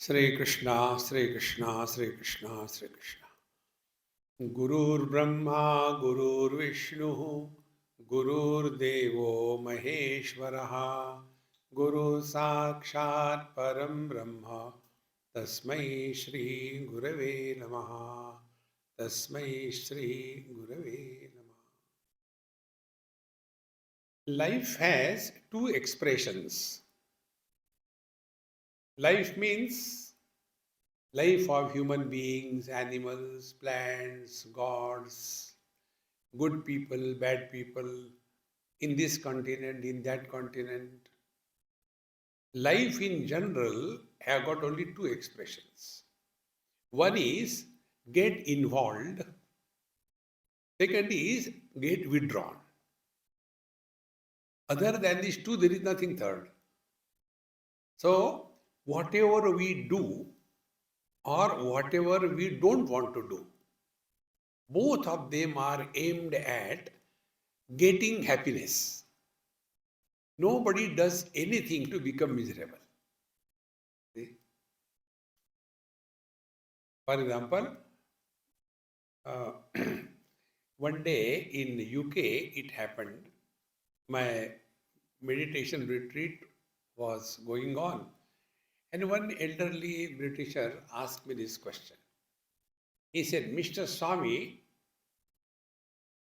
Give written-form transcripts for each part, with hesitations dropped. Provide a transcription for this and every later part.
Sri Krishna, Sri Krishna, Sri Krishna, Sri Krishna. Gurur Brahma, Gurur Vishnu, Gurur Devo Maheshwaraha, Guru Sakshat Param Brahma, Tasmai Shri Gurave Namaha, Tasmai Shri Gurave Namaha. Life has two expressions. Life means life of human beings, animals, plants, gods, good people, bad people, in this continent, in that continent. Life in general have got only two expressions. One is get involved, second is get withdrawn. Other than these two, there is nothing third. So, whatever we do or whatever we don't want to do, both of them are aimed at getting happiness. Nobody does anything to become miserable. See? For example, uh, one day in UK it happened, my meditation retreat was going on, and one elderly Britisher asked me this question. He said, Mr. Swami,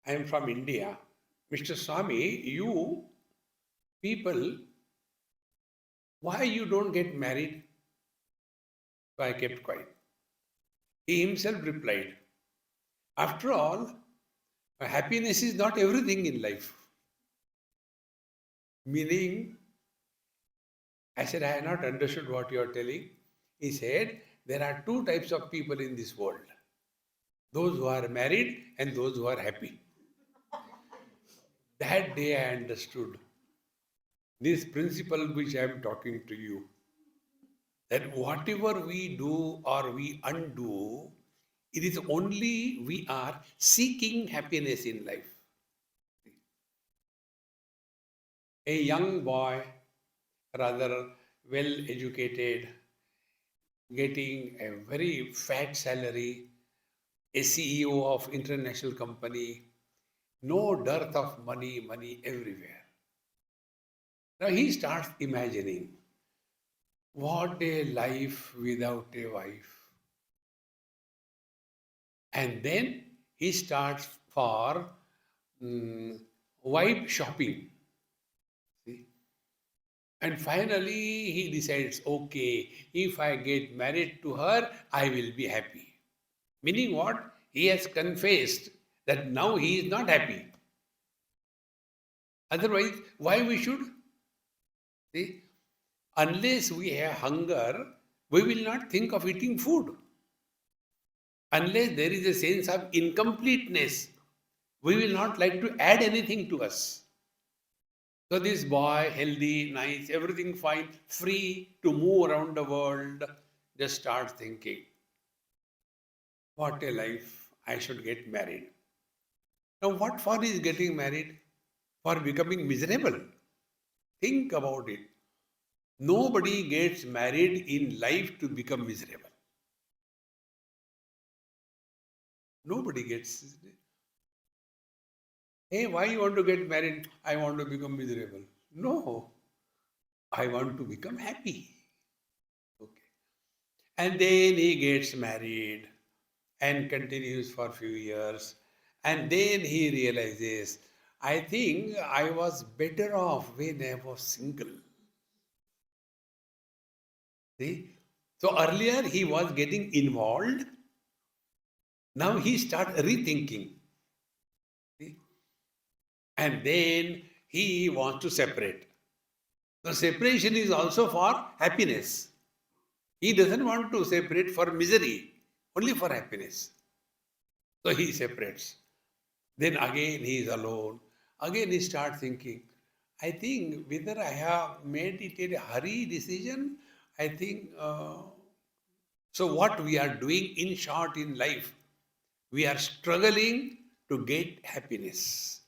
I am from India. Mr. Swami, you people, why you don't get married? So I kept quiet. He himself replied, after all, happiness is not everything in life. Meaning, I said, I have not understood what you are telling. He said, there are two types of people in this world. Those who are married and those who are happy. That day I understood this principle which I am talking to you. That whatever we do or we undo, it is only we are seeking happiness in life. A young boy, rather well educated, getting a very fat salary, a CEO of international company, no dearth of money everywhere. Now he starts imagining, what a life without a wife. And then he starts for wife shopping. See? And finally he decides, okay, if I get married to her, I will be happy. Meaning what? He has confessed that now he is not happy. Otherwise, why we should? See? Unless we have hunger, we will not think of eating food. Unless there is a sense of incompleteness, we will not like to add anything to us. So this boy, healthy, nice, everything fine, free to move around the world, just starts thinking, what a life, I should get married. Now what for is getting married? For becoming miserable? Think about it. Nobody gets married in life to become miserable. Nobody gets. Hey, why you want to get married? I want to become miserable. No, I want to become happy. Okay. And then he gets married and continues for a few years. And then he realizes, I think I was better off when I was single. See? So earlier he was getting involved. Now he starts rethinking. See? And then he wants to separate. So separation is also for happiness. He doesn't want to separate for misery, only for happiness. So he separates. Then again he is alone. Again he starts thinking, I think whether I have made it a hurry decision, I think, so what we are doing in short in life, we are struggling to get happiness.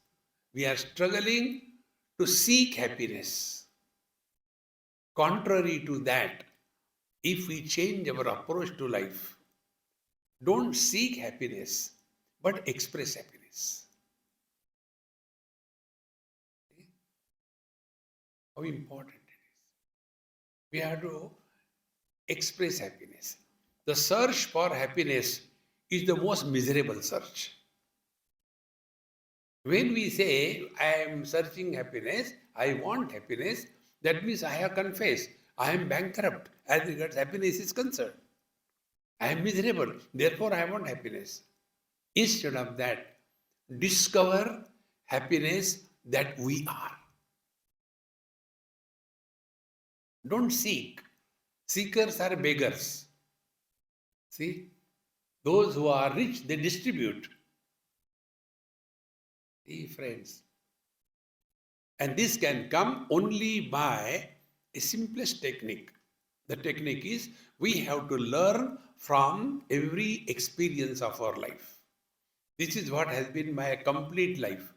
We are struggling to seek happiness. Contrary to that, if we change our approach to life, don't seek happiness, but express happiness. How important it is. We have to express happiness. The search for happiness is the most miserable search. When we say, I am searching happiness, I want happiness, that means I have confessed, I am bankrupt as regards happiness is concerned. I am miserable, therefore I want happiness. Instead of that, discover happiness that we are. Don't seek. Seekers are beggars. See, those who are rich, they distribute. See, friends. And this can come only by a simplest technique. The technique is we have to learn from every experience of our life. This is what has been my complete life.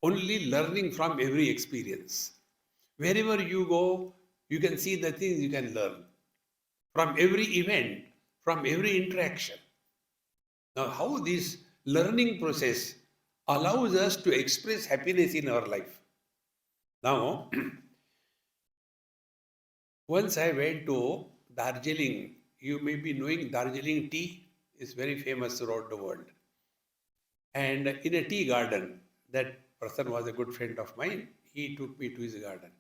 Only learning from every experience. Wherever you go, you can see the things you can learn. From every event, from every interaction. Now, how this learning process allows us to express happiness in our life. Now, once I went to Darjeeling. You may be knowing Darjeeling tea is very famous throughout the world. And in a tea garden, that person was a good friend of mine. He took me to his garden.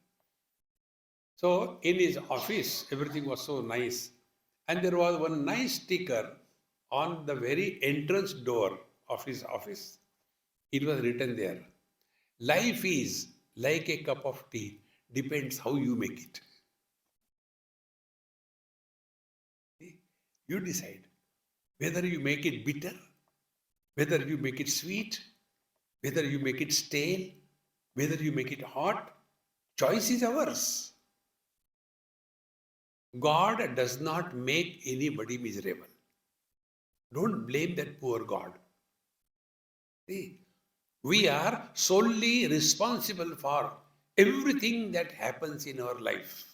So in his office, everything was so nice. And there was one nice sticker on the very entrance door of his office. It was written there, life is like a cup of tea, depends how you make it. You decide whether you make it bitter, whether you make it sweet, whether you make it stale, whether you make it hot. Choice is ours. God does not make anybody miserable. Don't blame that poor God. See, we are solely responsible for everything that happens in our life.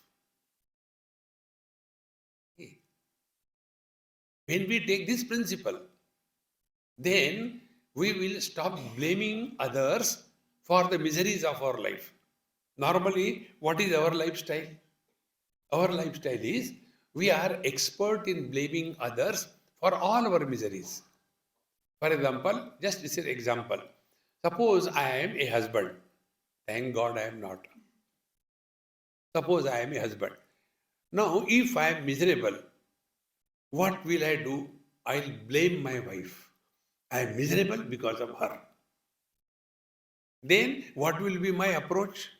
When we take this principle, then we will stop blaming others for the miseries of our life. Normally, what is our lifestyle? Our lifestyle is we are expert in blaming others for all our miseries. For example, just this is an example. Suppose I am a husband. Thank God I am not. Suppose I am a husband. Now, if I am miserable, what will I do? I'll blame my wife. I am miserable because of her. Then what will be my approach?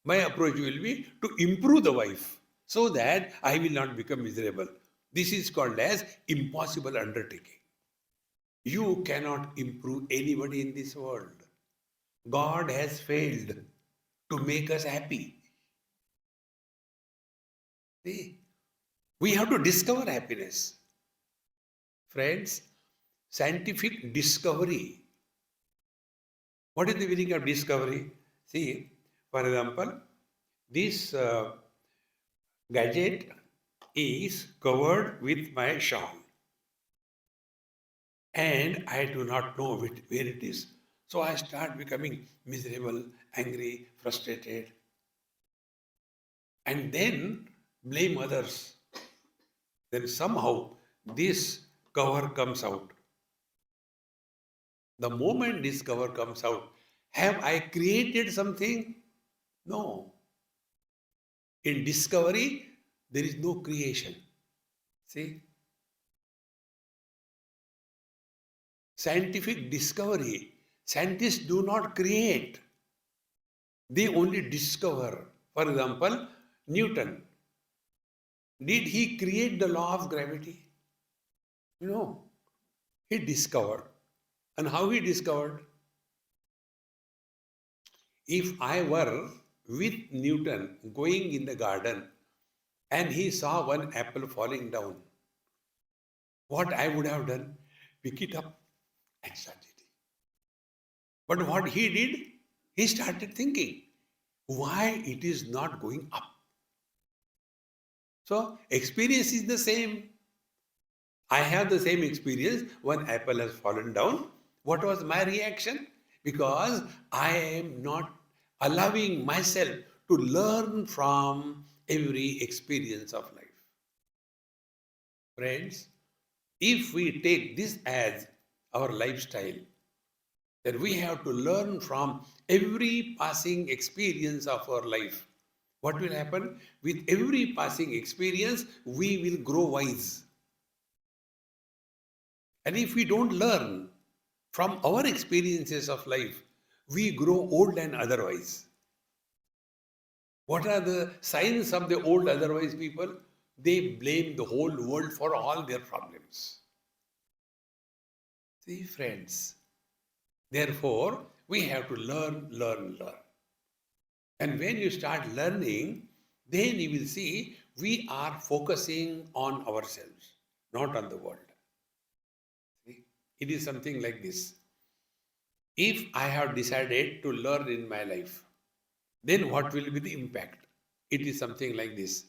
My approach will be to improve the wife so that I will not become miserable. This is called as impossible undertaking. You cannot improve anybody in this world. God has failed to make us happy. See, we have to discover happiness. Friends, scientific discovery. What is the meaning of discovery? See, for example, this gadget is covered with my shawl. And I do not know where it is. So I start becoming miserable, angry, frustrated. And then blame others. Then somehow this cover comes out. The moment this cover comes out, have I created something? No. In discovery, there is no creation. See? Scientific discovery. Scientists do not create. They only discover. For example, Newton. Did he create the law of gravity? No. He discovered. And how he discovered? If I were with Newton going in the garden and he saw one apple falling down, what I would have done? Pick it up and start eating. But what he did, he started thinking, why it is not going up? So experience is the same. I have the same experience when apple has fallen down. What was my reaction? Because I am not allowing myself to learn from every experience of life. Friends, if we take this as our lifestyle, then we have to learn from every passing experience of our life. What will happen? With every passing experience, we will grow wise. And if we don't learn from our experiences of life, we grow old and otherwise. What are the signs of the old otherwise people? They blame the whole world for all their problems. See, friends, therefore, we have to learn, learn, learn. And when you start learning, then you will see we are focusing on ourselves, not on the world. See? It is something like this. If I have decided to learn in my life, then what will be the impact? It is something like this.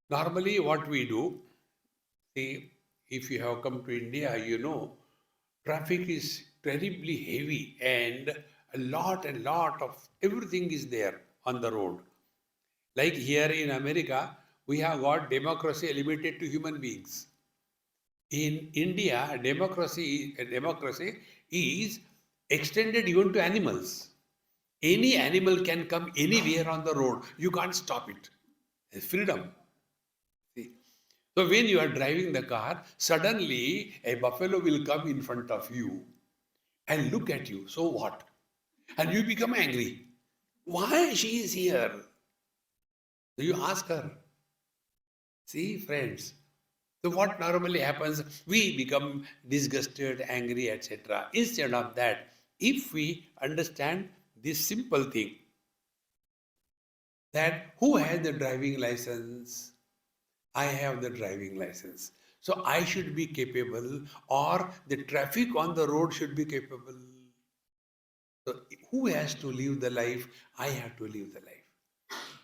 Normally, what we do, see, if you have come to India, you know, traffic is terribly heavy and lot of everything is there on the road. Like here in America, we have got democracy limited to human beings. In India, democracy is extended even to animals. Any animal can come anywhere on the road. You can't stop it. It's freedom. See? So when you are driving the car, suddenly a buffalo will come in front of you and look at you. So what? And you become angry. Why she is here? So you ask her. See, friends. So what normally happens? We become disgusted, angry, etc. Instead of that, if we understand this simple thing, that who has the driving license? I have the driving license. So I should be capable, or the traffic on the road should be capable. So who has to live the life? I have to live the life.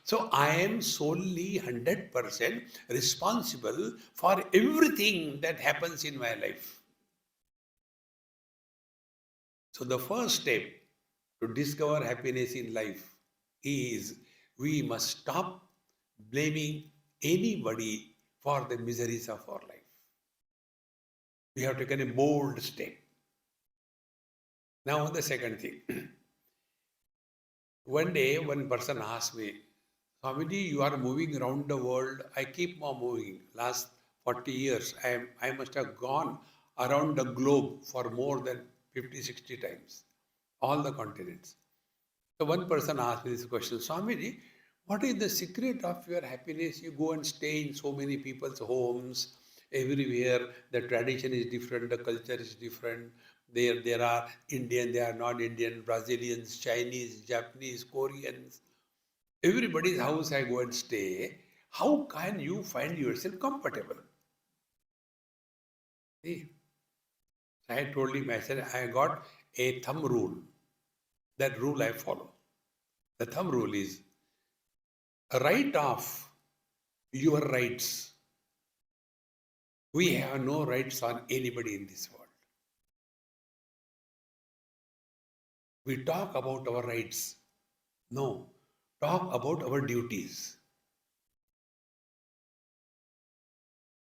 So I am solely 100% responsible for everything that happens in my life. So the first step to discover happiness in life is we must stop blaming anybody for the miseries of our life. We have taken a bold step. Now the second thing. One day one person asked me, Swamiji, you are moving around the world. I keep on moving. Last 40 years, I must have gone around the globe for more than 50, 60 times. All the continents. So one person asked me this question, Swamiji, what is the secret of your happiness? You go and stay in so many people's homes, everywhere. The tradition is different, the culture is different. There are Indian, there are non-Indian, Brazilians, Chinese, Japanese, Koreans. Everybody's house I go and stay. How can you find yourself comfortable? See, I told him, I said, I got a thumb rule. That rule I follow. The thumb rule is write off your rights. We have no rights on anybody in this world. We talk about our rights. No, talk about our duties.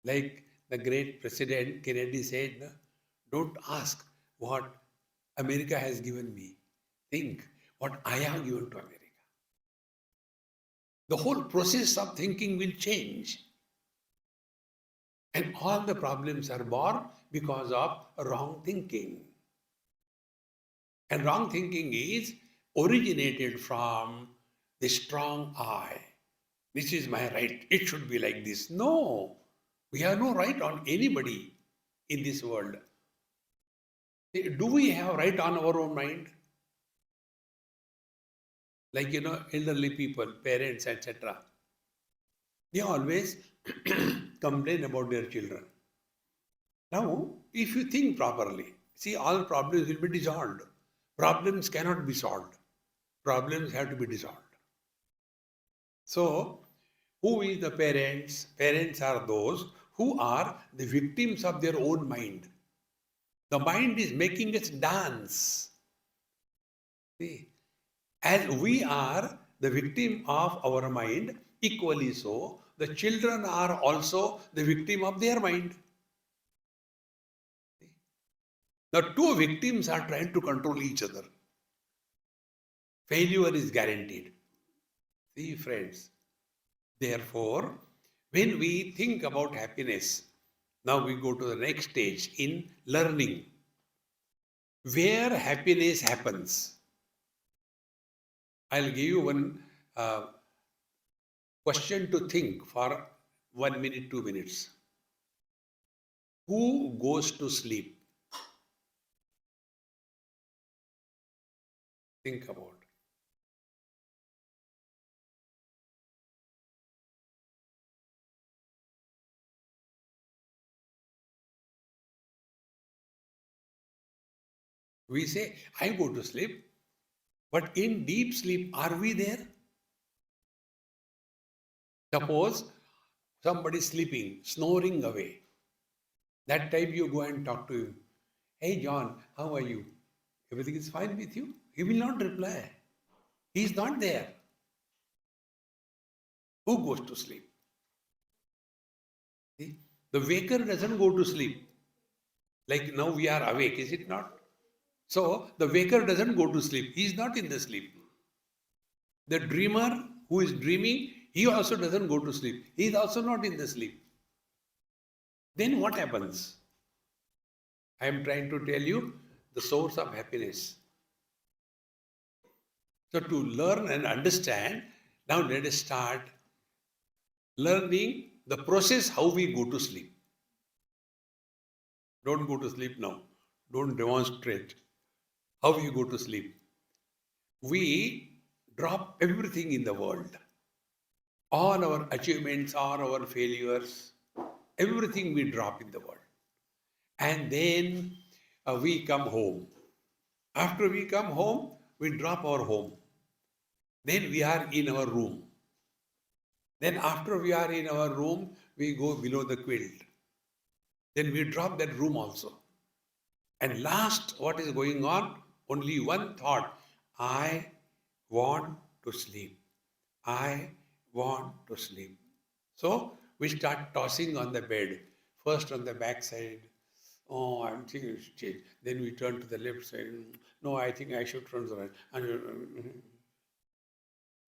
Like the great President Kennedy said, don't ask what America has given me. Think what I have given to America. The whole process of thinking will change. And all the problems are born because of wrong thinking. And wrong thinking is originated from the strong I. This is my right. It should be like this. No, we have no right on anybody in this world. Do we have right on our own mind? Like, elderly people, parents, etc. They always complain about their children. Now, if you think properly, see, all problems will be dissolved. Problems cannot be solved. Problems have to be dissolved. So, Who is the parents? Parents are those who are the victims of their own mind. The mind is making us dance. See, as we are the victim of our mind, equally so, the children are also the victim of their mind. The two victims are trying to control each other. Failure is guaranteed. See, friends. Therefore, when we think about happiness, now we go to the next stage in learning. Where happiness happens. I'll give you one question to think for 1 minute, 2 minutes. Who goes to sleep? Think about. We say, I go to sleep, but in deep sleep, are we there? Suppose somebody is sleeping, snoring away. That time you go and talk to him. Hey John, how are you? Everything is fine with you? He will not reply. He is not there. Who goes to sleep? See? The waker doesn't go to sleep. Like now we are awake, is it not? So the waker doesn't go to sleep. He is not in the sleep. The dreamer who is dreaming, he also doesn't go to sleep. He is also not in the sleep. Then what happens? I am trying to tell you the source of happiness. So to learn and understand, now let us start learning the process how we go to sleep. Don't go to sleep now. Don't demonstrate how you go to sleep. We drop everything in the world. All our achievements, all our failures, everything we drop in the world. And then we come home. After we come home, we drop our home. Then we are in our room. Then after we are in our room, we go below the quilt. Then we drop that room also. And last, what is going on? Only one thought. I want to sleep. I want to sleep. So we start tossing on the bed. First on the back side. Oh, I'm thinking it should change. Then we turn to the left side. No, I think I should turn to the right.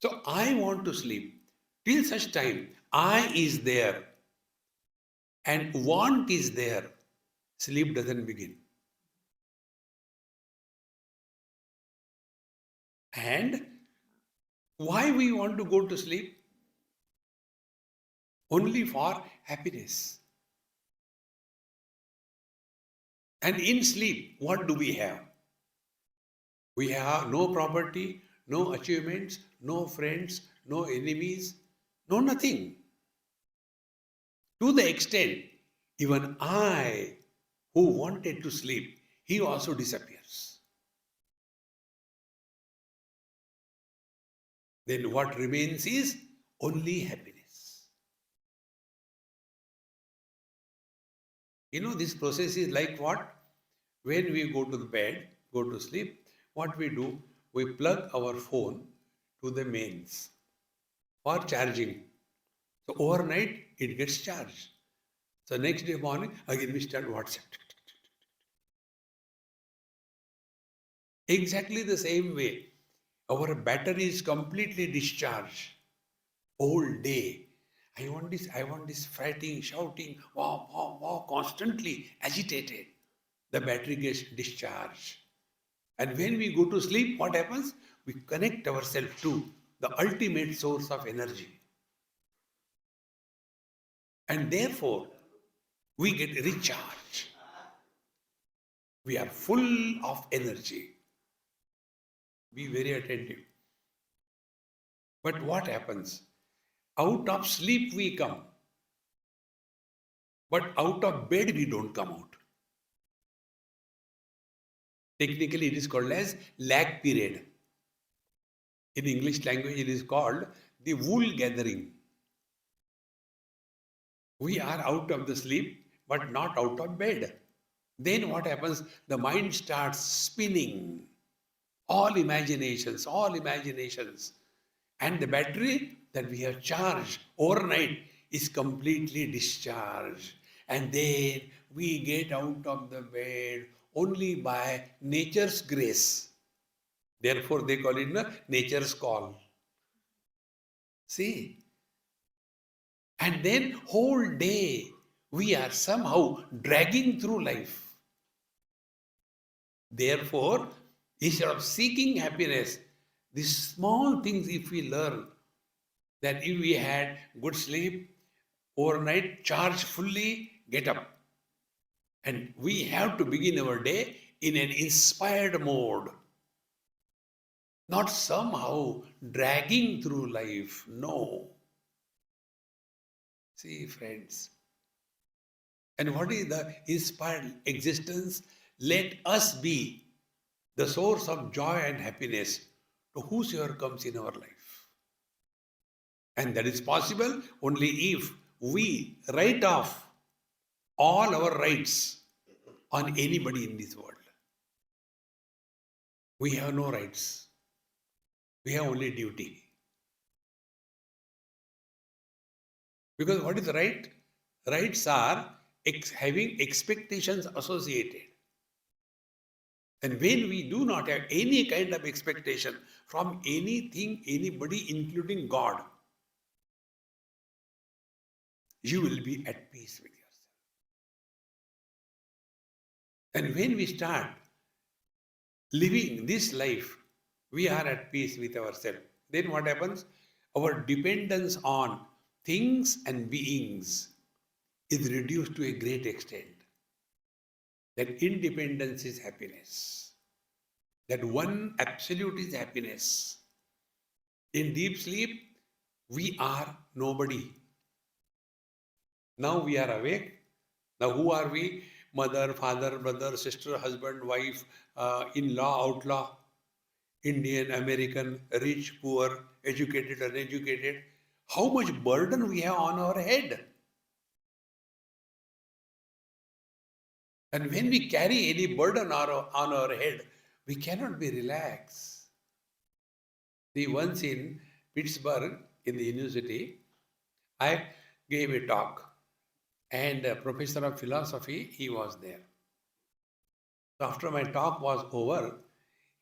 So I want to sleep. Till such time, I is there and want is there, sleep doesn't begin. And why we want to go to sleep? Only for happiness. And in sleep, what do we have? We have no property, no achievements, no friends, no enemies, no nothing. To the extent, even I, who wanted to sleep, he also disappears. Then what remains is only happiness. You know, this process is like what? When we go to the bed, go to sleep, what we do? We plug our phone to the mains for charging. So overnight, it gets charged. So next day morning, again we start WhatsApp. Exactly the same way. Our battery is completely discharged. Whole day. I want this, fighting, shouting, wow, wow, wow, constantly agitated. The battery gets discharged. And when we go to sleep, what happens? We connect ourselves to the ultimate source of energy. And therefore, we get recharged. We are full of energy. Be very attentive. But what happens? Out of sleep we come, but out of bed we don't come out. Technically, it is called as lag period. In English language, it is called the wool gathering. We are out of the sleep, but not out of bed. Then what happens? The mind starts spinning. All imaginations. And the battery that we have charged overnight is completely discharged. And then we get out of the bed only by nature's grace. Therefore, they call it nature's call. See? And then whole day we are somehow dragging through life. Therefore, instead of seeking happiness, these small things, if we learn that if we had good sleep, overnight, charge fully, get up. And we have to begin our day in an inspired mode. Not somehow dragging through life. No. See, friends. And what is the inspired existence? Let us be the source of joy and happiness to whosoever comes in our life. And that is possible only if we write off all our rights on anybody in this world. We have no rights. We have only duty. Because what is right? Rights are having expectations associated. And when we do not have any kind of expectation from anything, anybody, including God, you will be at peace with yourself. And when we start living this life, we are at peace with ourselves. Then what happens? Our dependence on things and beings is reduced to a great extent. That independence is happiness. That one absolute is happiness. In deep sleep, we are nobody. Now we are awake. Now who are we? Mother, father, brother, sister, husband, wife, in-law, outlaw, Indian, American, rich, poor, educated, uneducated. How much burden we have on our head. And when we carry any burden on our head, we cannot be relaxed. See, once in Pittsburgh, in the university, I gave a talk, and a professor of philosophy, he was there. So after my talk was over,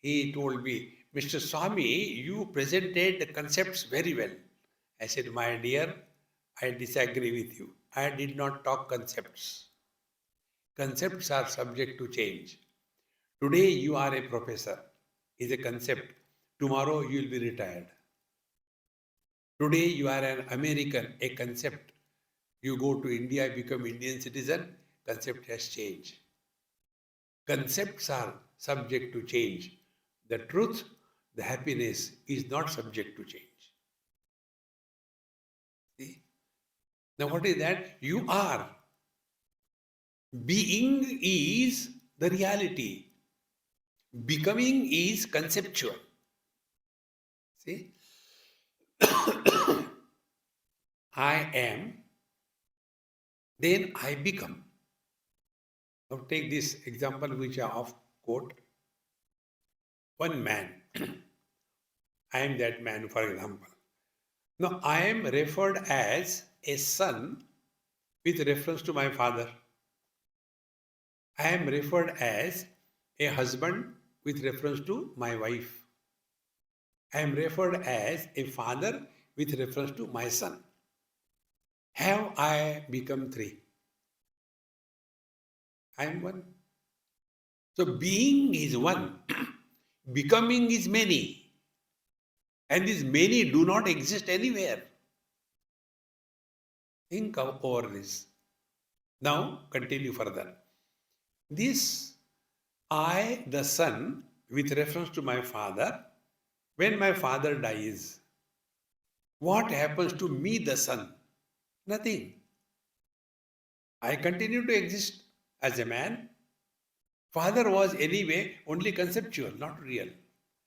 he told me, Mr. Swami, you presented the concepts very well. I said, my dear, I disagree with you. I did not talk concepts. Concepts are subject to change. Today you are a professor, is a concept. Tomorrow you will be retired. Today you are an American, a concept. You go to India, become Indian citizen, concept has changed. Concepts are subject to change. The truth, the happiness is not subject to change. See? Now what is that? You are. Being is the reality. Becoming is conceptual. See? I am, then I become. Now take this example which I off quote. One man. I am that man, for example. Now I am referred as a son with reference to my father. I am referred as a husband with reference to my wife. I am referred as a father with reference to my son. Have I become three? I am one. So being is one, becoming is many. And these many do not exist anywhere. Think over this. Now continue further. This I, the son, with reference to my father, when my father dies, what happens to me, the son? Nothing. I continue to exist as a man. Father was anyway only conceptual, not real.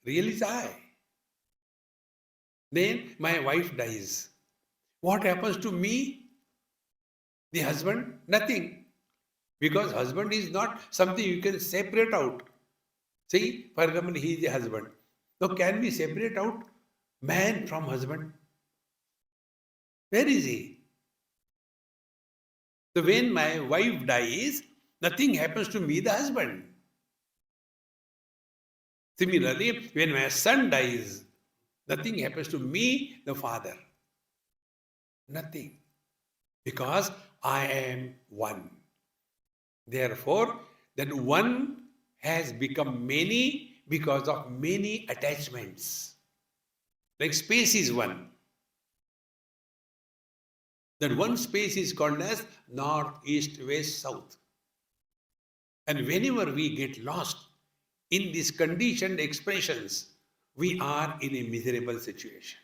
Real is I. Then my wife dies. What happens to me? The husband, nothing. Because husband is not something you can separate out. See, for example, he is the husband. Now, can we separate out man from husband? Where is he? So, when my wife dies, nothing happens to me, the husband. Similarly, when my son dies, nothing happens to me, the father. Nothing. Because I am one. Therefore, that one has become many because of many attachments. Like space is one. That one space is called as north, east, west, south. And whenever we get lost in these conditioned expressions, we are in a miserable situation.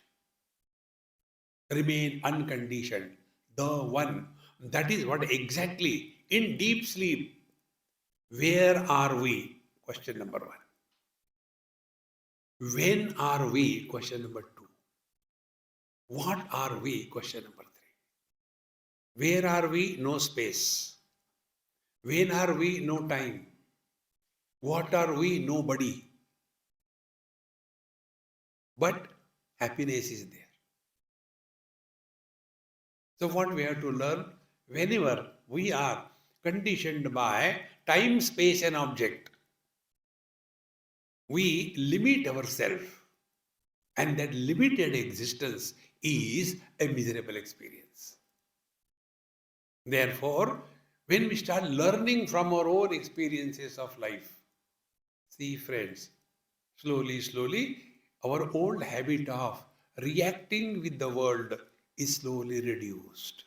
Remain unconditioned, the one. That is what exactly in deep sleep. Where are we? Question number one. When are we? Question number two. What are we? Question number three. Where are we? No space. When are we? No time. What are we? Nobody. But happiness is there. So what we have to learn, whenever we are conditioned by time, space and object, we limit ourselves, and that limited existence is a miserable experience. Therefore, when we start learning from our own experiences of life, see friends, slowly, our old habit of reacting with the world is slowly reduced.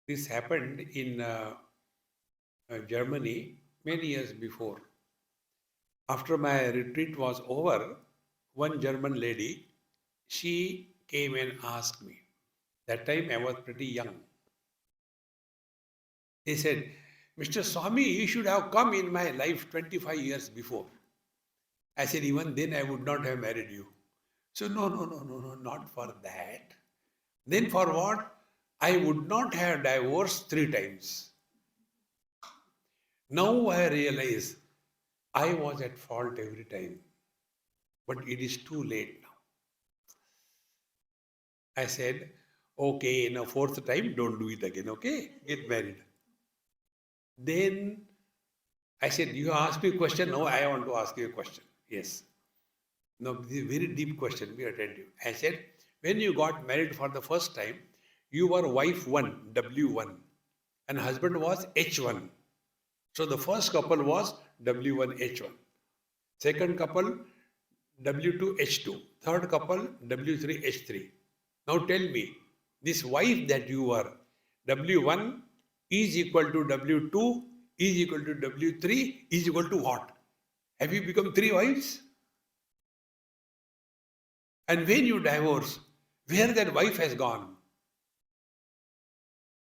This happened in Germany many years before. After my retreat was over, one German lady, she came and asked me. That time I was pretty young. He said, Mr. Swami, you should have come in my life 25 years before. I said, even then I would not have married you. So, no, not for that. Then for what? I would not have divorced 3 times. Now I realize I was at fault every time. But it is too late now. I said, okay, now 4th time, don't do it again, okay? Get married. Then I said, you asked me a question, now I want to ask you a question. Yes. Now, this is a very deep question, be attentive. I said, when you got married for the first time, you were wife 1, W1, and husband was H1. So the first couple was W1H1. Second couple, W2H2. Third couple, W3H3. Now tell me, this wife that you were, W1 is equal to W2 is equal to W3 is equal to what? Have you become 3 wives? And when you divorce, where that wife has gone?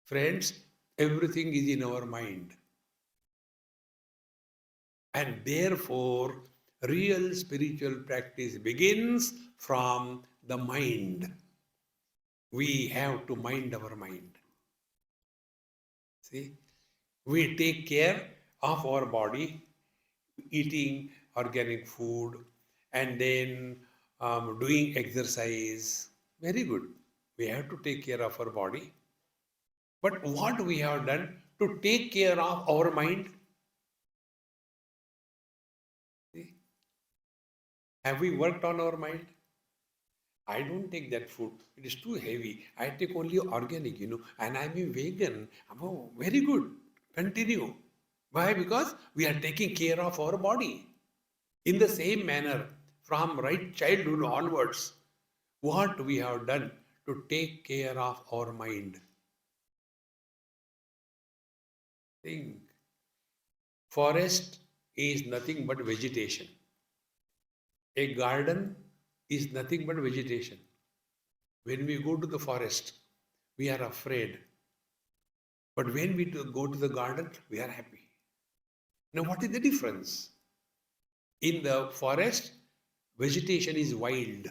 Friends, everything is in our mind. And therefore, real spiritual practice begins from the mind. We have to mind our mind. See, we take care of our body, eating organic food, and then doing exercise. Very good. We have to take care of our body. But what we have done to take care of our mind? See? Have we worked on our mind? I don't take that food. It is too heavy. I take only organic, and I'm a vegan. Oh, very good. Continue. Why? Because we are taking care of our body. In the same manner, from right childhood onwards, what we have done to take care of our mind? Think. Forest is nothing but vegetation. A garden is nothing but vegetation. When we go to the forest, we are afraid. But when we go to the garden, we are happy. Now, what is the difference? In the forest, vegetation is wild.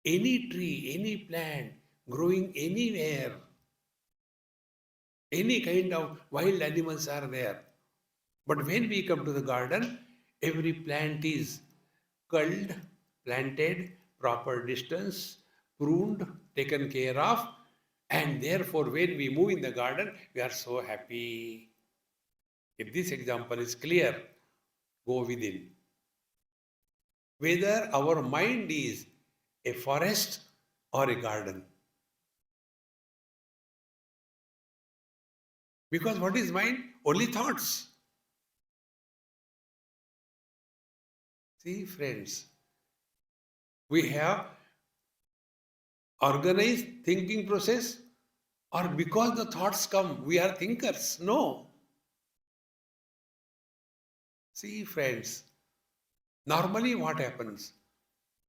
Any tree, any plant growing anywhere, any kind of wild animals are there. But when we come to the garden, every plant is culled, planted, proper distance, pruned, taken care of, and therefore when we move in the garden, we are so happy. If this example is clear, go within. Whether our mind is a forest or a garden. Because what is mind? Only thoughts. See, friends, we have organized thinking process, or because the thoughts come, we are thinkers. No. See, friends, normally what happens?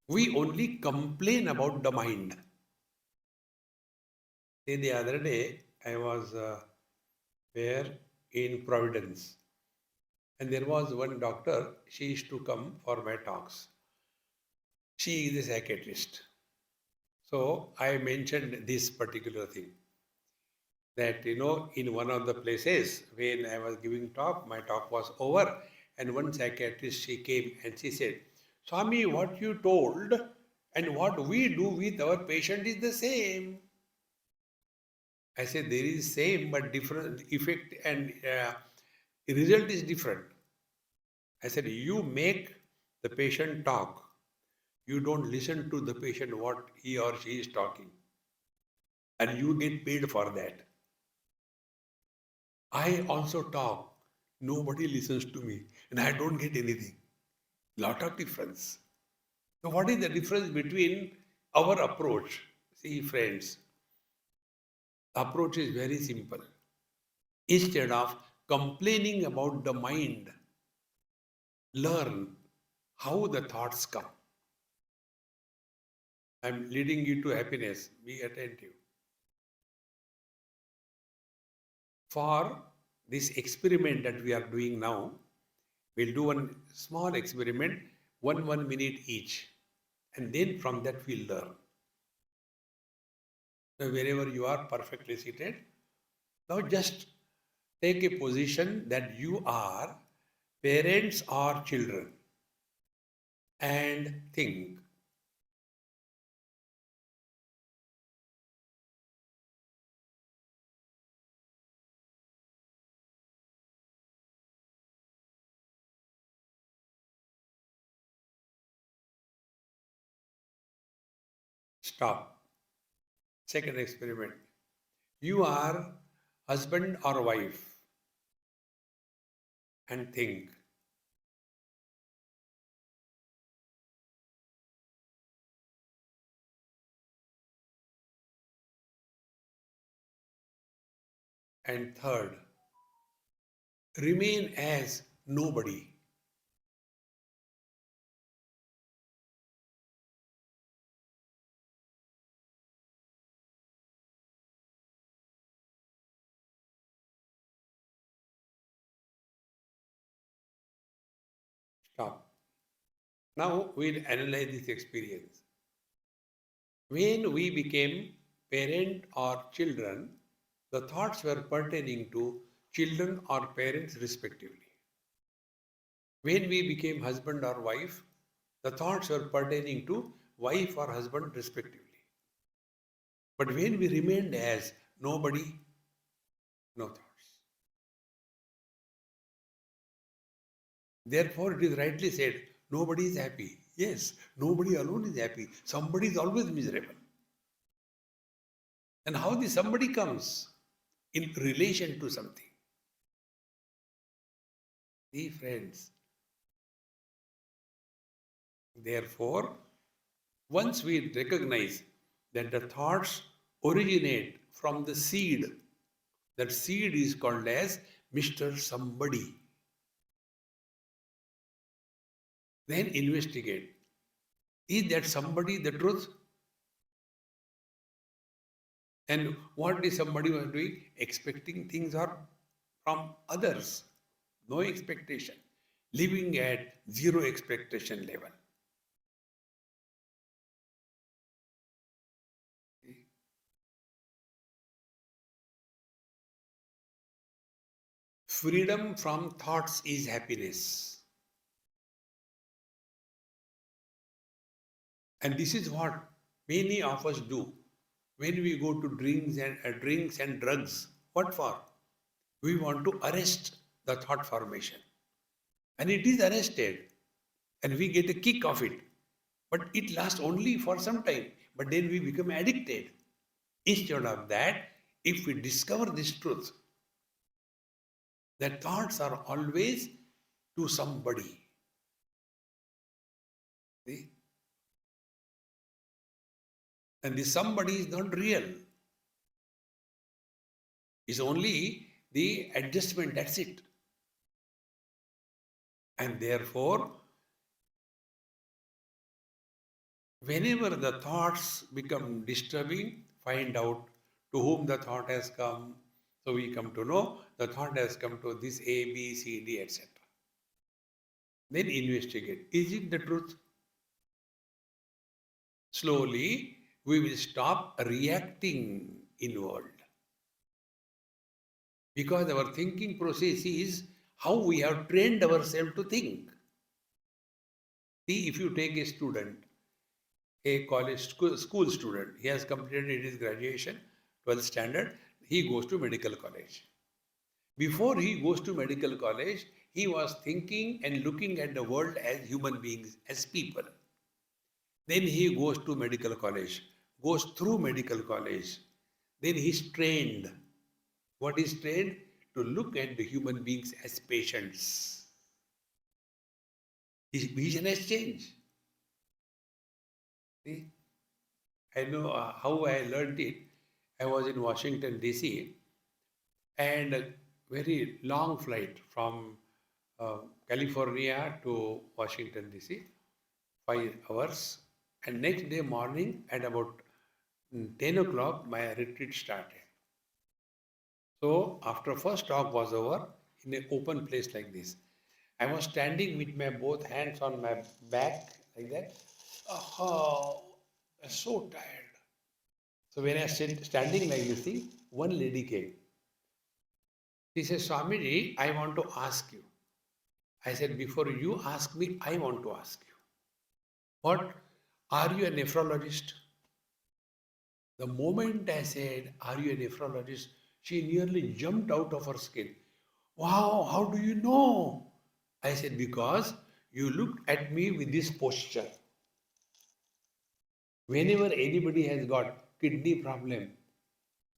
We only complain about the mind. See, the other day, I was there in Providence, and there was one doctor, she used to come for my talks. She is a psychiatrist. So I mentioned this particular thing that, in one of the places when I was giving talk, my talk was over, and one psychiatrist, she came and she said, Swami, what you told and what we do with our patient is the same. I said, there is same but different effect and result is different. I said, you make the patient talk. You don't listen to the patient what he or she is talking. And you get paid for that. I also talk. Nobody listens to me. And I don't get anything. Lot of difference. So what is the difference between our approach? See, friends, approach is very simple. Instead of complaining about the mind, learn how the thoughts come. I'm leading you to happiness. Be attentive. For this experiment that we are doing now, we'll do one small experiment, one minute each. And then from that we'll learn. So wherever you are perfectly seated, now just take a position that you are parents or children and think. Stop. Second experiment. You are husband or wife and think. And third, remain as nobody. Stop. Now we'll analyze this experience. When we became parent or children, the thoughts were pertaining to children or parents respectively. When we became husband or wife, the thoughts were pertaining to wife or husband respectively. But when we remained as nobody, no thoughts. Therefore, it is rightly said, nobody is happy. Yes, nobody alone is happy. Somebody is always miserable. And how the somebody comes in relation to something. See, friends. Therefore, once we recognize that the thoughts originate from the seed, that seed is called as Mr. Somebody. Then investigate. Is that somebody the truth? And what is somebody was doing? Expecting things are from others. No expectation. Living at zero expectation level. freedom from thoughts is happiness. And this is what many of us do when we go to drinks and drugs. What for? We want to arrest the thought formation. And it is arrested. And we get a kick of it. But it lasts only for some time. But then we become addicted. Instead of that, if we discover this truth, that thoughts are always to somebody. See? And this somebody is not real. It's only the adjustment, that's it. And therefore, whenever the thoughts become disturbing, find out to whom the thought has come. So we come to know the thought has come to this A, B, C, D, etc. Then investigate. Is it the truth? Slowly, we will stop reacting inward. Because our thinking process is how we have trained ourselves to think. See, if you take a student, a college school student, he has completed his graduation, 12th standard, he goes to medical college. Before he goes to medical college, he was thinking and looking at the world as human beings, as people. Then he goes to medical college, goes through medical college. Then he's trained. What is trained? To look at the human beings as patients. His vision has changed. See? I know how I learned it. I was in Washington, D.C. and a very long flight from California to Washington, D.C. 5 hours. And next day morning at about 10 o'clock, my retreat started. So after first talk was over, in an open place like this, I was standing with my both hands on my back like that. Oh, I was so tired. So when I was standing like this thing, one lady came. She said, Swamiji, I want to ask you. I said, before you ask me, I want to ask you. What? Are you a nephrologist? The moment I said, are you a nephrologist? She nearly jumped out of her skin. Wow, how do you know? I said, because you looked at me with this posture. Whenever anybody has got kidney problem,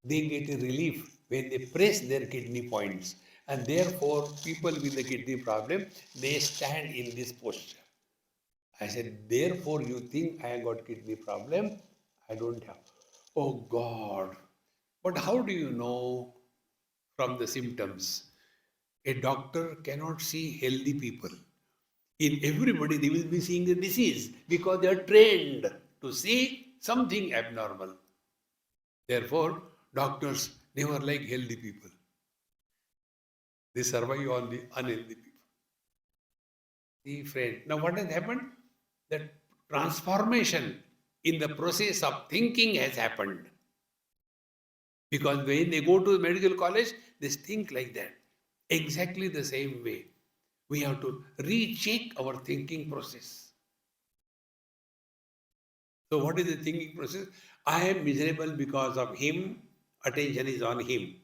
they get a relief when they press their kidney points. And therefore, people with the kidney problem, they stand in this posture. I said, therefore you think I got kidney problem? I don't have. Oh God. But how do you know from the symptoms? A doctor cannot see healthy people. In everybody, they will be seeing the disease because they are trained to see something abnormal. Therefore, doctors never like healthy people. They survive on the unhealthy people. See, friend. Now, what has happened? That transformation in the process of thinking has happened. Because when they go to medical college, they think like that. Exactly the same way. We have to recheck our thinking process. So what is the thinking process? I am miserable because of him, attention is on him.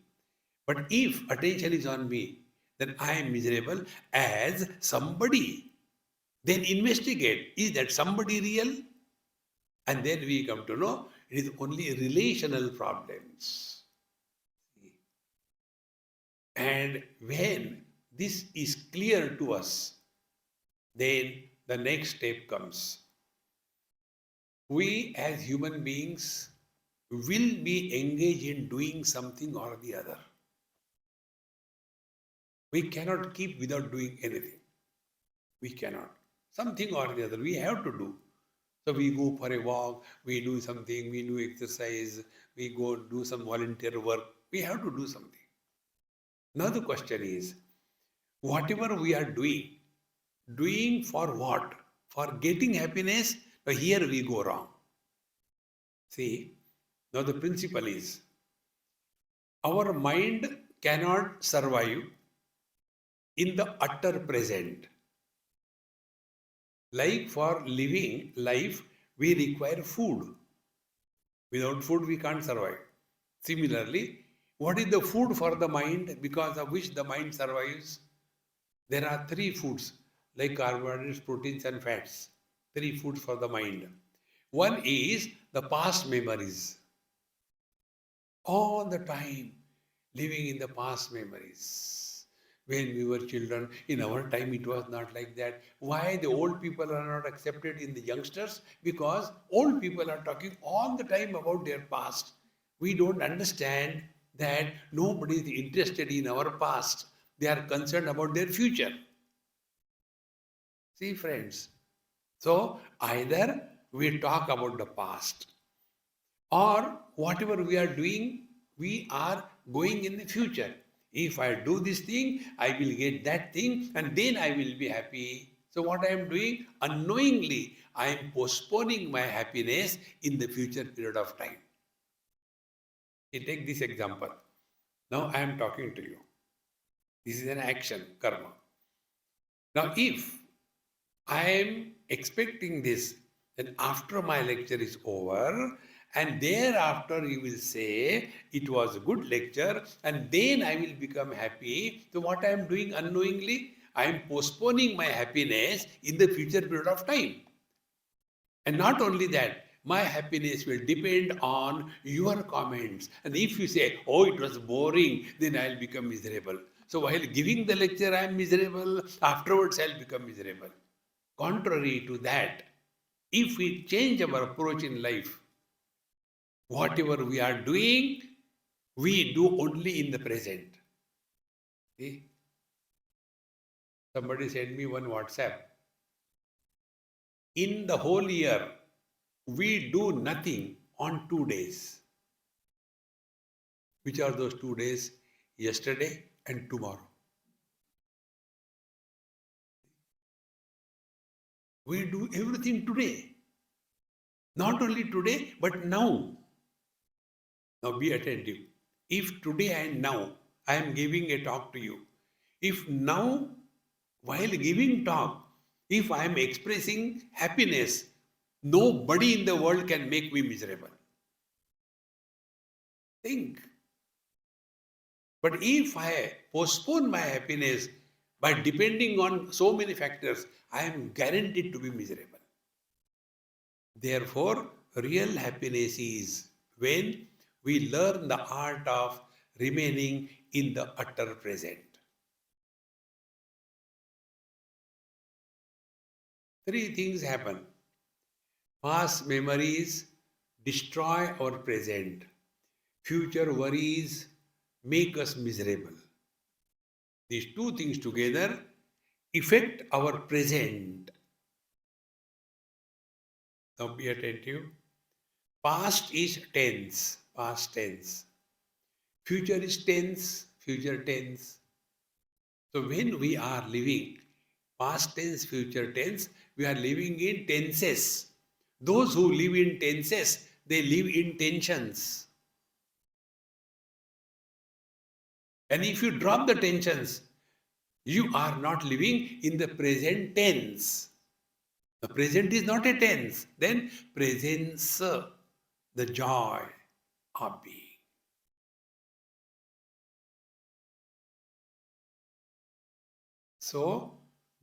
But if attention is on me, then I am miserable as somebody. Then investigate, is that somebody real? And then we come to know it is only relational problems. And when this is clear to us, then the next step comes. We as human beings will be engaged in doing something or the other. We cannot keep without doing anything. We cannot. Something or the other we have to do. So we go for a walk, we do something, we do exercise, we go do some volunteer work. We have to do something. Now the question is, whatever we are doing for what? For getting happiness? But here we go wrong. See, now the principle is, our mind cannot survive in the utter present. Like for living life, we require food. Without food, we can't survive. Similarly, what is the food for the mind because of which the mind survives? There are three foods like carbohydrates, proteins, and fats. Three foods for the mind. One is the past memories. All the time living in the past memories. When we were children, in our time it was not like that. Why the old people are not accepted in the youngsters? Because old people are talking all the time about their past. We don't understand that nobody is interested in our past. They are concerned about their future. See, friends. So either we talk about the past or whatever we are doing, we are going in the future. If I do this thing, I will get that thing and then I will be happy. So what I am doing? Unknowingly, I am postponing my happiness in the future period of time. You take this example. Now I am talking to you. This is an action, karma. Now if I am expecting this, then after my lecture is over, and thereafter you will say, it was a good lecture, and then I will become happy. So what I am doing unknowingly, I am postponing my happiness in the future period of time. And not only that, my happiness will depend on your comments. And if you say, oh, it was boring, then I'll become miserable. So while giving the lecture, I am miserable. Afterwards, I'll become miserable. Contrary to that, if we change our approach in life, whatever we are doing, we do only in the present. See? Somebody sent me one WhatsApp. In the whole year, we do nothing on 2 days. Which are those 2 days? Yesterday and tomorrow. We do everything today. Not only today, but now. Now be attentive. If today and now I am giving a talk to you, if now while giving talk, if I am expressing happiness, nobody in the world can make me miserable. Think. But if I postpone my happiness by depending on so many factors, I am guaranteed to be miserable. Therefore, real happiness is when we learn the art of remaining in the utter present. Three things happen. Past memories destroy our present. Future worries make us miserable. These two things together affect our present. Now be attentive. Past is tense, past tense. Future is tense, future tense. So when we are living past tense, future tense, we are living in tenses. Those who live in tenses, they live in tensions. And if you drop the tensions, you are not living in the present tense. The present is not a tense. Then presence, the joy of being. So,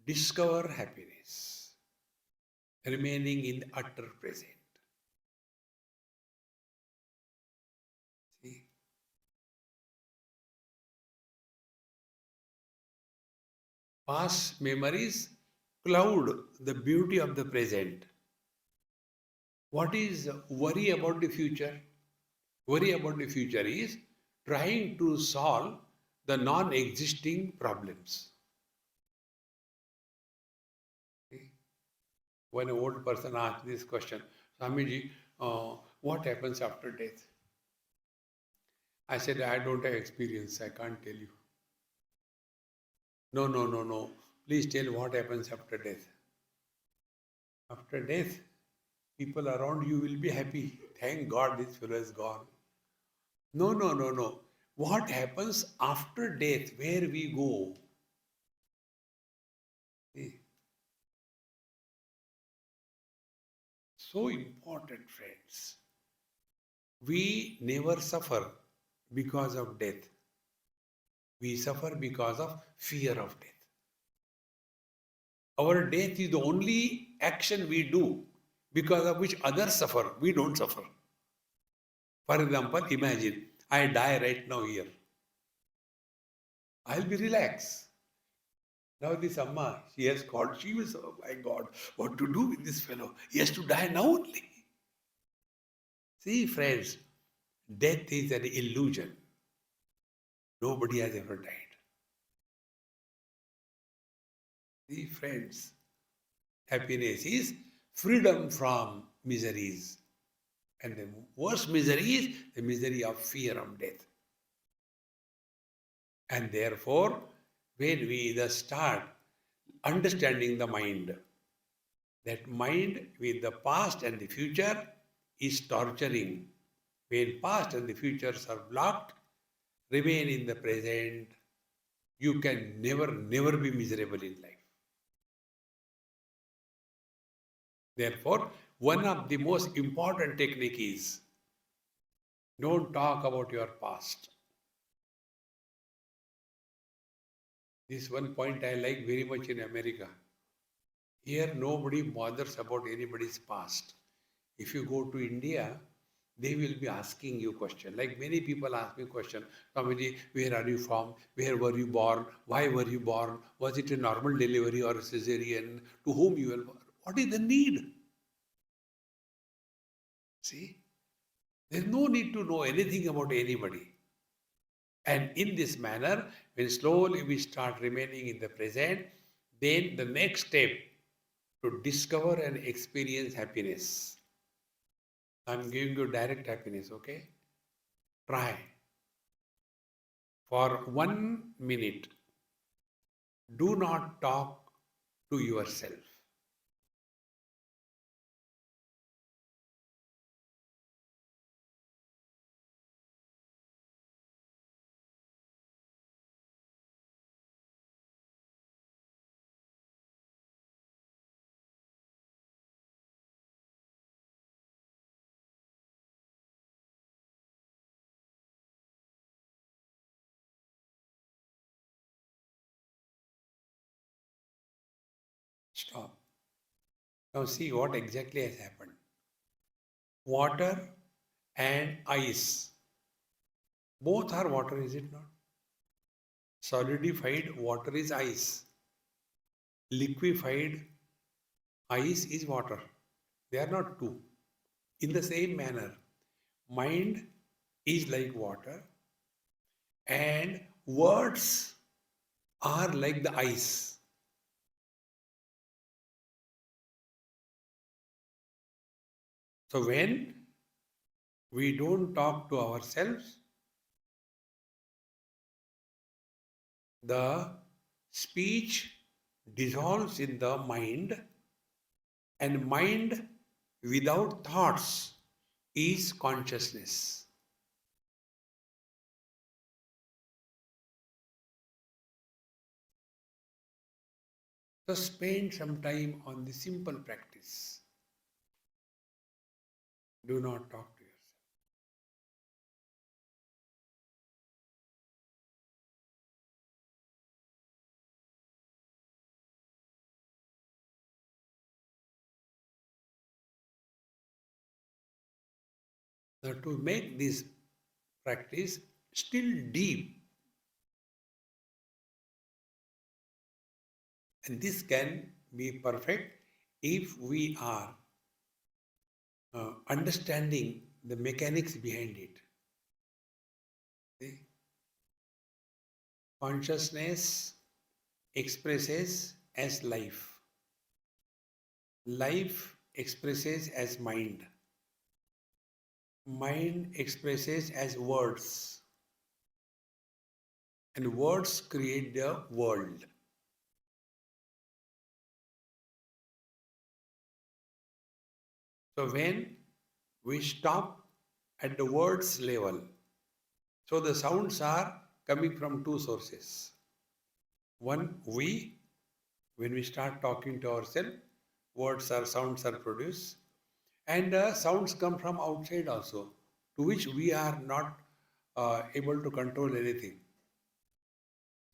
discover happiness, remaining in the utter present. See? Past memories cloud the beauty of the present. What is worry about the future? Worry about the future is trying to solve the non-existing problems. See? When an old person asked this question, Swamiji, what happens after death? I said, I don't have experience, I can't tell you. No, no, no, no. Please tell what happens after death. After death, people around you will be happy. Thank God this fellow is gone. No, no, no, no. What happens after death, where we go? So important, friends. We never suffer because of death. We suffer because of fear of death. Our death is the only action we do because of which others suffer. We don't suffer. For example, imagine I die right now here. I'll be relaxed. Now this Amma, she has called, she was, oh my God, what to do with this fellow? He has to die now only. See, friends, death is an illusion. Nobody has ever died. See, friends, happiness is freedom from miseries. And the worst misery is the misery of fear of death. And therefore, when we thus start understanding the mind, that mind with the past and the future is torturing. When past and the futures are blocked, remain in the present. You can never be miserable in life. Therefore, one of the most important technique is don't talk about your past. This one point I like very much in America. Here nobody bothers about anybody's past. If you go to India, they will be asking you question. Like many people ask me question, Swamiji, where are you from? Where were you born? Why were you born? Was it a normal delivery or a cesarean? To whom you were born? What is the need? See, there is no need to know anything about anybody. And in this manner, when slowly we start remaining in the present, then the next step to discover and experience happiness. I'm giving you direct happiness, okay? Try. For 1 minute, do not talk to yourself. Stop. Now see what exactly has happened. Water and ice. Both are water, is it not? Solidified water is ice. Liquefied ice is water. They are not two. In the same manner, mind is like water and words are like the ice. So when we don't talk to ourselves, the speech dissolves in the mind, and mind without thoughts is consciousness. So spend some time on the simple practice. Do not talk to yourself. Now to make this practice still deep, and this can be perfect if we are understanding the mechanics behind it. See? Consciousness expresses as life. Life expresses as mind. Mind expresses as words. And words create the world. So when we stop at the words level, so the sounds are coming from two sources. One, when we start talking to ourselves, words or sounds are produced. And sounds come from outside also, to which we are not able to control anything.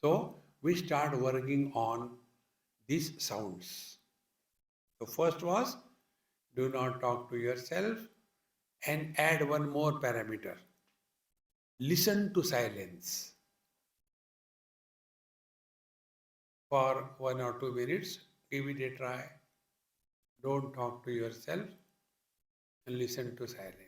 So we start working on these sounds. The first was do not talk to yourself and add one more parameter. Listen to silence for 1 or 2 minutes. Give it a try. Don't talk to yourself and listen to silence.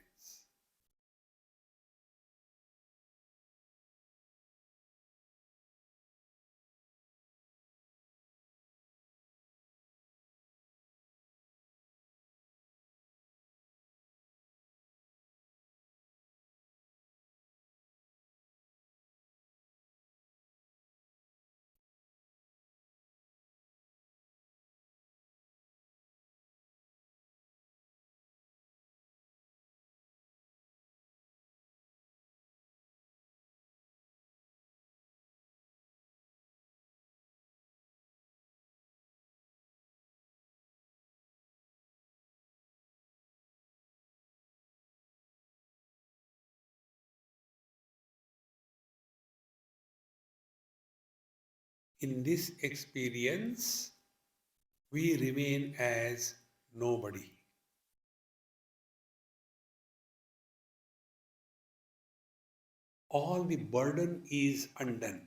In this experience, we remain as nobody. All the burden is undone.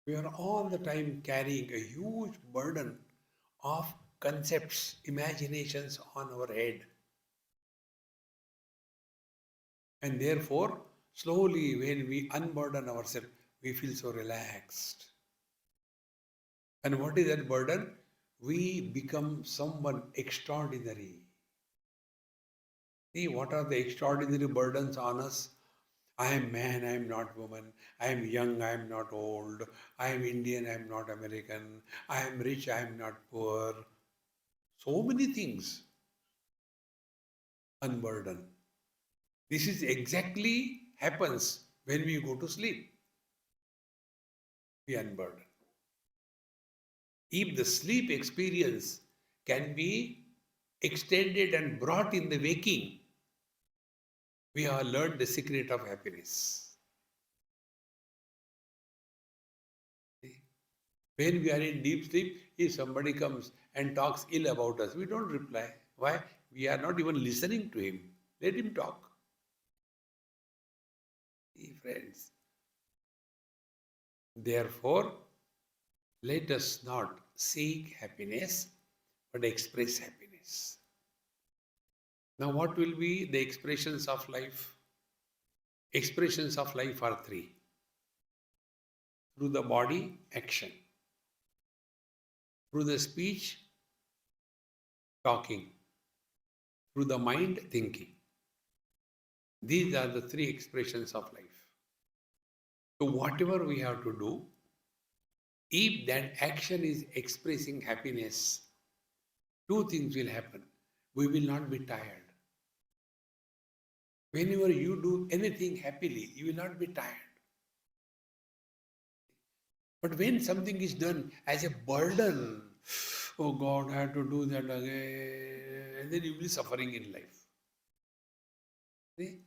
We are all the time carrying a huge burden of concepts, imaginations on our head. And therefore, slowly, when we unburden ourselves, we feel so relaxed. And what is that burden? We become someone extraordinary. See, what are the extraordinary burdens on us? I am man, I am not woman. I am young, I am not old. I am Indian, I am not American. I am rich, I am not poor. So many things unburden. This is exactly happens when we go to sleep. We unburden. If the sleep experience can be extended and brought in the waking, we have learned the secret of happiness. When we are in deep sleep, if somebody comes and talks ill about us, we don't reply. Why? We are not even listening to him. Let him talk. See, friends. Therefore, let us not seek happiness, but express happiness. Now, what will be the expressions of life? Expressions of life are three. Through the body, action. Through the speech, talking. Through the mind, thinking. These are the three expressions of life. So whatever we have to do, if that action is expressing happiness, two things will happen. We will not be tired. Whenever you do anything happily, you will not be tired. But when something is done as a burden, oh God, I have to do that again, and then you will be suffering in life. See?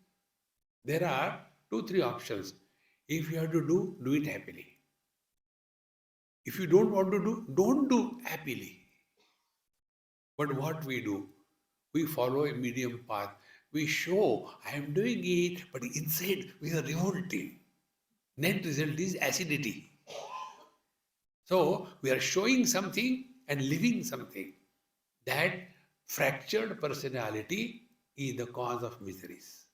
There are 2, 3 options. If you have to do it happily. If you don't want to do, don't do happily. But what we do, we follow a medium path. We show I am doing it, but inside we are revolting. Net result is acidity. So we are showing something and living something. That fractured personality is the cause of miseries.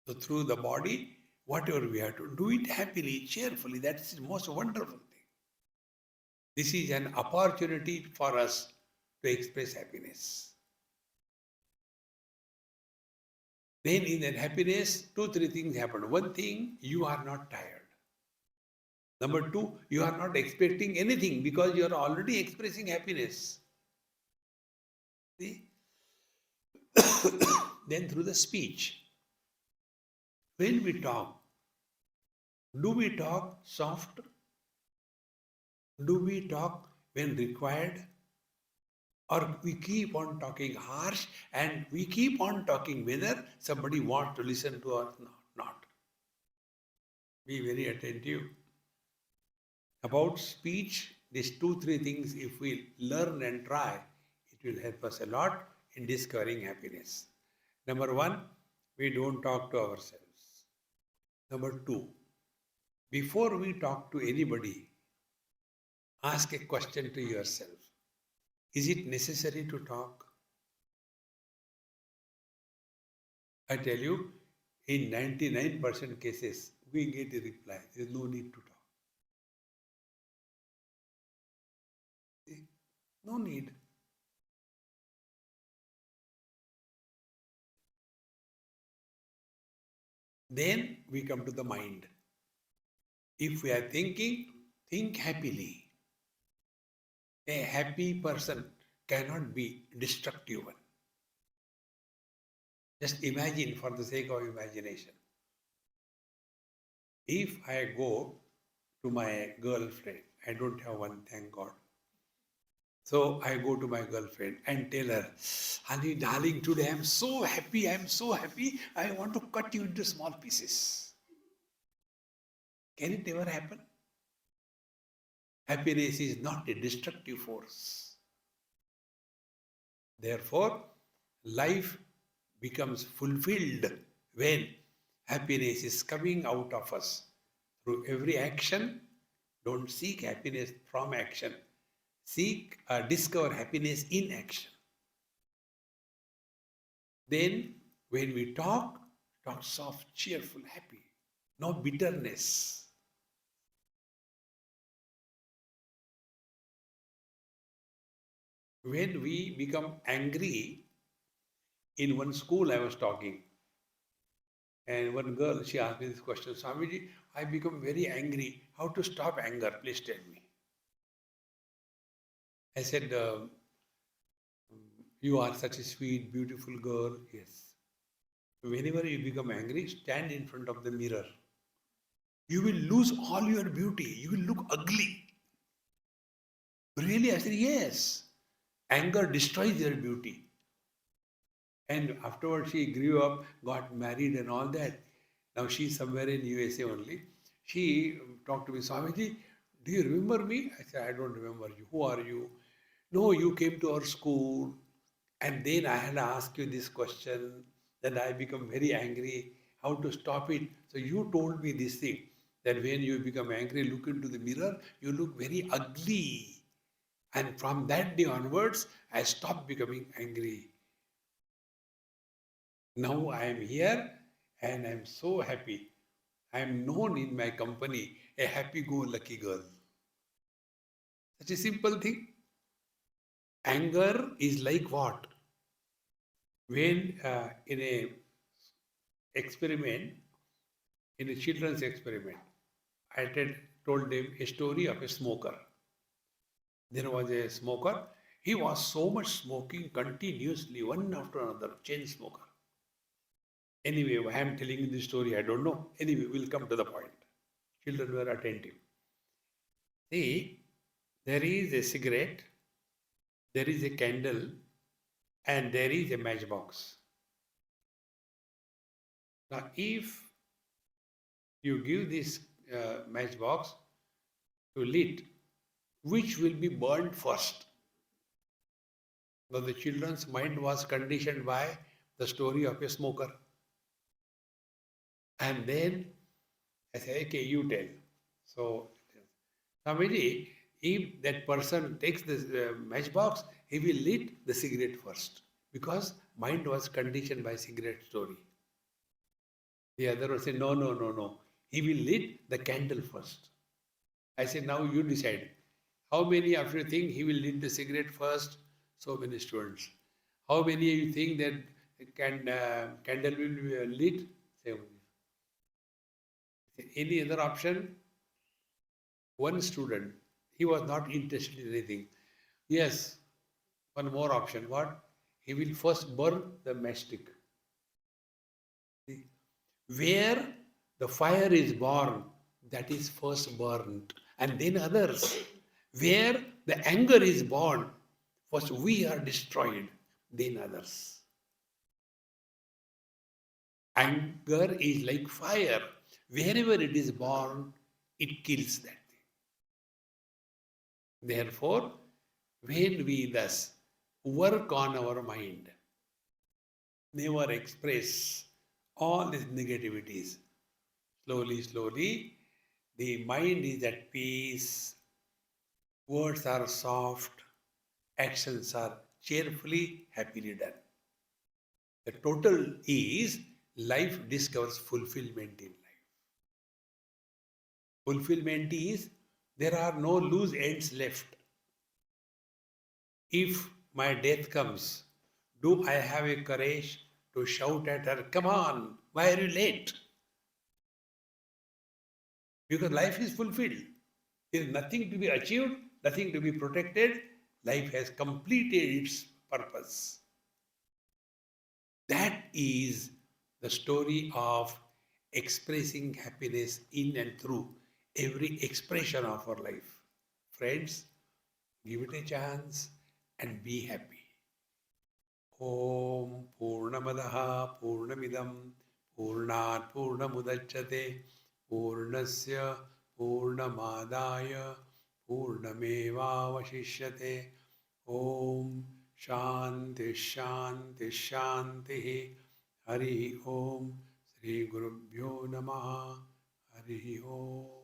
So through the body, whatever we have to do it happily, cheerfully. That's the most wonderful thing. This is an opportunity for us to express happiness. Then in that happiness, 2, 3 things happen. One thing, you are not tired. Number 2, you are not expecting anything because you are already expressing happiness. See? Then through the speech, when we talk, do we talk soft Do we talk when required? Or we keep on talking harsh and we keep on talking whether somebody wants to listen to us or not. Be very attentive. About speech, these two, three things, if we learn and try, it will help us a lot in discovering happiness. Number one, we don't talk to ourselves. Number two, before we talk to anybody, ask a question to yourself. Is it necessary to talk? I tell you, in 99% cases, we get a reply. There is no need to talk. No need. Then we come to the mind. If we are thinking, think happily. A happy person cannot be destructive one. Just imagine for the sake of imagination. If I go to my girlfriend, I don't have one, thank God. So I go to my girlfriend and tell her, honey, darling, today I'm so happy, I want to cut you into small pieces. Can it ever happen? Happiness is not a destructive force. Therefore, life becomes fulfilled when happiness is coming out of us through every action. Don't seek happiness from action. Discover happiness in action. Then, when we talk soft, cheerful, happy. No bitterness. When we become angry, in one school I was talking, and one girl, she asked me this question, Swamiji, I become very angry. How to stop anger? Please tell me. I said, you are such a sweet, beautiful girl. Yes. Whenever you become angry, stand in front of the mirror. You will lose all your beauty. You will look ugly. Really? I said, yes. Anger destroys your beauty. And afterwards, she grew up, got married and all that. Now she's somewhere in USA only. She talked to me, Swamiji, do you remember me? I said, I don't remember you. Who are you? No, you came to our school. And then I had asked you this question. Then I become very angry. How to stop it? So you told me this thing, that when you become angry, look into the mirror, you look very ugly. And from that day onwards, I stopped becoming angry. Now I am here and I am so happy. I am known in my company a happy-go-lucky girl. Such a simple thing. Anger is like what? When in a experiment, in a children's experiment, I told them a story of a smoker. There was a smoker. He was so much smoking continuously, one after another, chain smoker. Anyway, why I am telling you this story, I don't know. Anyway, we'll come to the point. Children were attentive. See, there is a cigarette, there is a candle, and there is a matchbox. Now, if you give this matchbox to lit, which will be burned first? Now, the children's mind was conditioned by the story of a smoker. And then I say, okay, you tell. So, Swamiji, if that person takes the matchbox, he will lit the cigarette first because mind was conditioned by cigarette story. The other will say, no, no, no, no. He will lit the candle first. I say, now you decide. How many of you think he will lit the cigarette first? So many students. How many of you think that candle will be lit? Say, any other option? One student, he was not interested in anything. Yes, one more option. What? He will first burn the matchstick. See? Where the fire is born, that is first burned, and then others. Where the anger is born, first we are destroyed, then others. Anger is like fire. Wherever it is born, it kills that thing. Therefore, when we thus work on our mind, never express all these negativities, slowly, slowly, the mind is at peace, words are soft, actions are cheerfully, happily done. The total is life discovers fulfillment in life. Fulfillment is there are no loose ends left. If my death comes, do I have a courage to shout at her, come on, why are you late? Because life is fulfilled. There is nothing to be achieved, nothing to be protected. Life has completed its purpose. That is the story of expressing happiness in and through every expression of our life. Friends, give it a chance and be happy. ॐ पूर्णमदः पूर्णमिदं पूर्णात् पूर्णमुदच्यते पूर्णस्य पूर्णमादाय पूर्णमेवावशिष्यते ॐ शान्ति शान्ति शान्तिः हरिः ॐ श्रीगुरुभ्यो नमः हरिः ॐ